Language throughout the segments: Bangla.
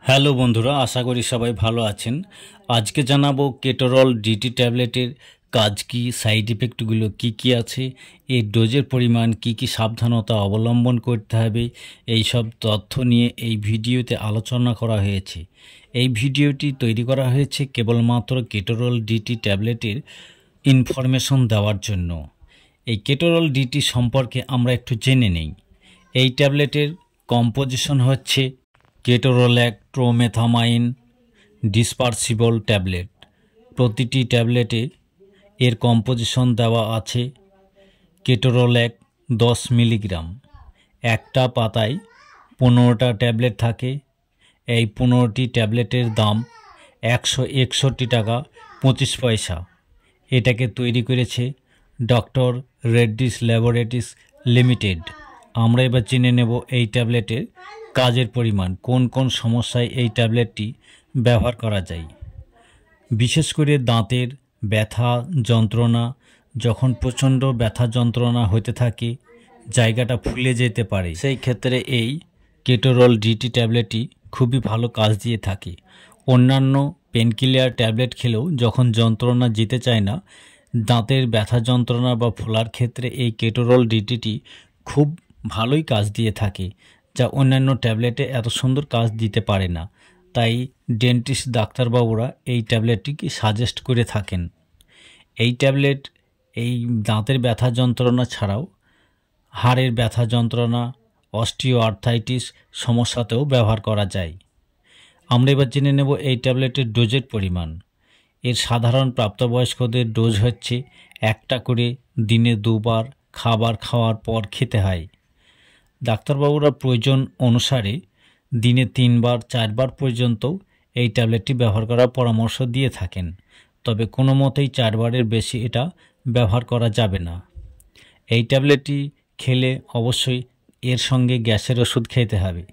হ্যালো বন্ধুরা, আশা করি সবাই ভালো আছেন। আজকে জানাবো কেটোরল ডিটি ট্যাবলেটের কাজ কি, সাইড ইফেক্টগুলো কি আছে, এর ডোজের পরিমাণ কি সাবধানতা অবলম্বন করতে হবে, এই সব তথ্য নিয়ে এই ভিডিওতে আলোচনা করা হয়েছে। এই ভিডিওটি তৈরি করা হয়েছে কেবলমাত্র কেটোরল ডিটি ট্যাবলেটের ইনফরমেশন দেওয়ার জন্য। এই কেটোরল ডিটি সম্পর্কে আমরা একটু জেনে নেই। এই ট্যাবলেটের কম্পোজিশন হচ্ছে কেটোরোল্যাক ট্রোমেথামাইন ডিসপারসিবল ট্যাবলেট। প্রতিটি ট্যাবলেটে এর কম্পোজিশন দেওয়া আছে কেটোরোল্যাক 10 মিলিগ্রাম। একটা পাতায় 15টা ট্যাবলেট থাকে। এই 15টি ট্যাবলেটের দাম 161 টাকা 25 পয়সা। এটাকে তৈরি করেছে ডক্টর রেড্ডিস ল্যাবরেটরিজ লিমিটেড। আমরা এবার জেনে নেব এই ট্যাবলেটের কাজের পরিমাণ, কোন কোন সমস্যায় এই ট্যাবলেটটি ব্যবহার করা যায়। বিশেষ করে দাঁতের ব্যথা যন্ত্রণা, যখন প্রচণ্ড ব্যথা যন্ত্রণা হতে থাকে, জায়গাটা ফুলে যেতে পারে, সেই ক্ষেত্রে এই কেটোরল ডিটি ট্যাবলেটটি খুবই ভালো কাজ দিয়ে থাকে। অন্যান্য পেনকিলার ট্যাবলেট খেলেও যখন যন্ত্রণা যেতে চায় না, দাঁতের ব্যথা যন্ত্রণা বা ফোলার ক্ষেত্রে এই কেটোরল ডিটিটি খুব ভালোই কাজ দিয়ে থাকে, যা অন্যান্য ট্যাবলেটে এত সুন্দর কাজ দিতে পারে না। তাই ডেন্টিস্ট ডাক্তারবাবুরা এই ট্যাবলেটটিকে সাজেস্ট করে থাকেন। এই ট্যাবলেট এই দাঁতের ব্যথা যন্ত্রণা ছাড়াও হাড়ের ব্যথা যন্ত্রণা, অস্টিও আর্থাইটিস সমস্যাতেও ব্যবহার করা যায়। আমরা এবার জেনে নেব এই ট্যাবলেটের ডোজের পরিমাণ। এর সাধারণ প্রাপ্তবয়স্কদের ডোজ হচ্ছে একটা করে দিনে 2 বার খাবার খাওয়ার পর খেতে হয়। ডাক্তারবাবুরা প্রয়োজন অনুসারে দিনে 3 বার 4 বার পর্যন্ত এই ট্যাবলেটটি ব্যবহার করার পরামর্শ দিয়ে থাকেন। তবে কোনো মতেই 4 বারের বেশি এটা ব্যবহার করা যাবে না। এই ট্যাবলেটটি খেলে অবশ্যই এর সঙ্গে গ্যাসের ওষুধ খেতে হবে।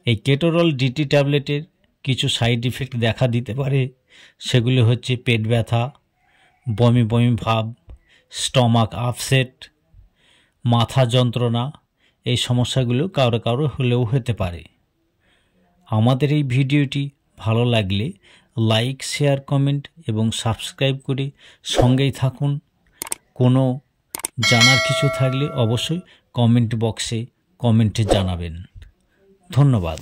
এই কেটোরল ডিটি ট্যাবলেটের কিছু সাইড ইফেক্ট দেখা দিতে পারে। সেগুলি হচ্ছে পেট ব্যথা, বমি বমি ভাব, স্টমাক আপসেট, মাথা যন্ত্রণা। এই সমস্যাগুলো কারো কারো হলেও হতে পারে। আমাদের এই ভিডিওটি ভালো লাগলে লাইক, শেয়ার, কমেন্ট এবং সাবস্ক্রাইব করে সঙ্গেই থাকুন। কোনো জানার কিছু থাকলে অবশ্যই কমেন্ট বক্সে কমেন্টে জানাবেন। ধন্যবাদ।